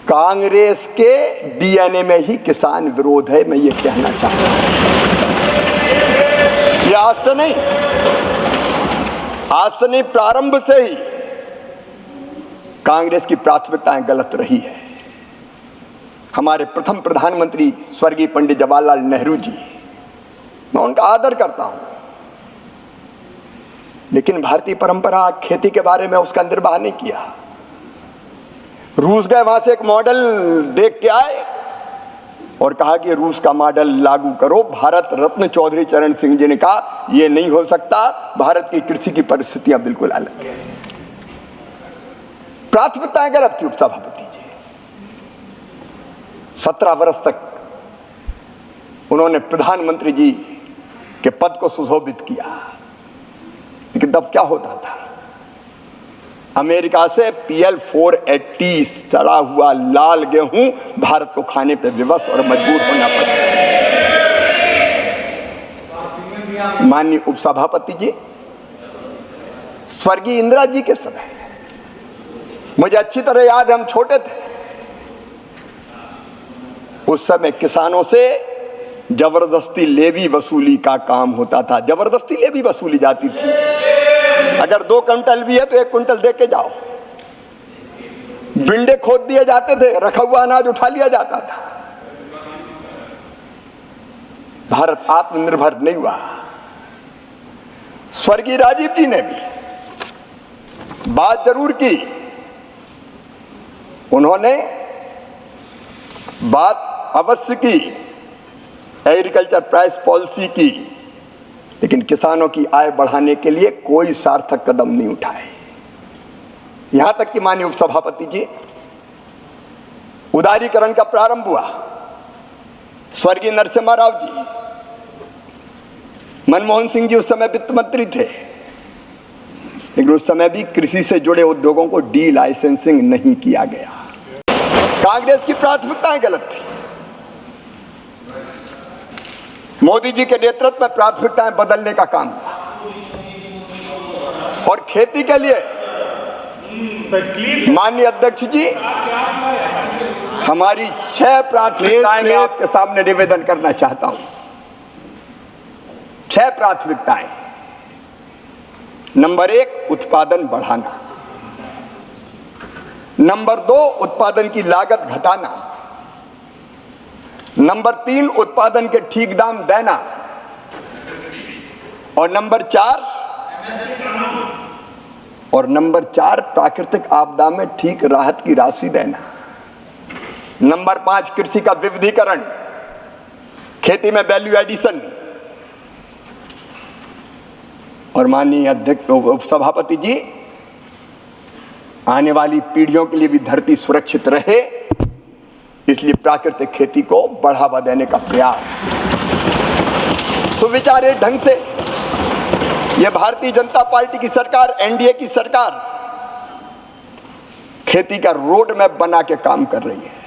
कांग्रेस के डीएनए में ही किसान विरोध है, मैं ये कहना चाहता हूं। ये आज से नहीं, प्रारंभ से ही कांग्रेस की प्राथमिकताएं गलत रही है। हमारे प्रथम प्रधानमंत्री स्वर्गीय पंडित जवाहरलाल नेहरू जी, मैं उनका आदर करता हूं, लेकिन भारतीय परंपरा खेती के बारे में उसका निर्वाह नहीं किया। रूस गए, वहां से एक मॉडल देख के आए और कहा कि रूस का मॉडल लागू करो। भारत रत्न चौधरी चरण सिंह जी ने कहा यह नहीं हो सकता, भारत की कृषि की परिस्थितियां बिल्कुल अलग है। प्राथमिकताएं गलत थी उपसभापति जी। 17 वर्ष तक उन्होंने प्रधानमंत्री जी के पद को सुशोभित किया, लेकिन तब क्या होता था? अमेरिका से PL 480 सड़ा हुआ लाल गेहूं भारत को खाने पे विवश और मजबूर होना पड़ा। माननीय उपसभापति जी, स्वर्गीय इंदिरा जी के समय, मुझे अच्छी तरह याद है, हम छोटे थे, उस समय किसानों से जबरदस्ती लेवी वसूली का काम होता था। जबरदस्ती लेवी वसूली जाती थी। अगर 2 क्विंटल भी है तो 1 क्विंटल दे के जाओ। बिंडे खोद दिए जाते थे, रखा हुआ अनाज उठा लिया जाता था। भारत आत्मनिर्भर नहीं हुआ। स्वर्गीय राजीव जी ने भी बात जरूर की, उन्होंने बात अवश्य की एग्रीकल्चर प्राइस पॉलिसी की, लेकिन किसानों की आय बढ़ाने के लिए कोई सार्थक कदम नहीं उठाए। यहां तक कि माननीय उपसभापति जी, उदारीकरण का प्रारंभ हुआ। स्वर्गीय नरसिम्हा राव जी, मनमोहन सिंह जी उस समय वित्त मंत्री थे, लेकिन उस समय भी कृषि से जुड़े उद्योगों को डी लाइसेंसिंग नहीं किया गया। कांग्रेस की प्राथमिकताएं गलत थी। मोदी जी के नेतृत्व में प्राथमिकताएं बदलने का काम हुआ और खेती के लिए माननीय अध्यक्ष जी, हमारी 6 प्राथमिकताएं मैं आपके सामने निवेदन करना चाहता हूं। 6 प्राथमिकताएं। नंबर 1, उत्पादन बढ़ाना। नंबर 2, उत्पादन की लागत घटाना। नंबर 3, उत्पादन के ठीक दाम देना। और नंबर 4, प्राकृतिक आपदा में ठीक राहत की राशि देना। नंबर 5, कृषि का विविधीकरण, खेती में वैल्यू एडिशन। और माननीय अध्यक्ष उपसभापति जी, आने वाली पीढ़ियों के लिए भी धरती सुरक्षित रहे, इसलिए प्राकृतिक खेती को बढ़ावा देने का प्रयास। सुविचारित ढंग से यह भारतीय जनता पार्टी की सरकार, एनडीए की सरकार खेती का रोड मैप बना के काम कर रही है।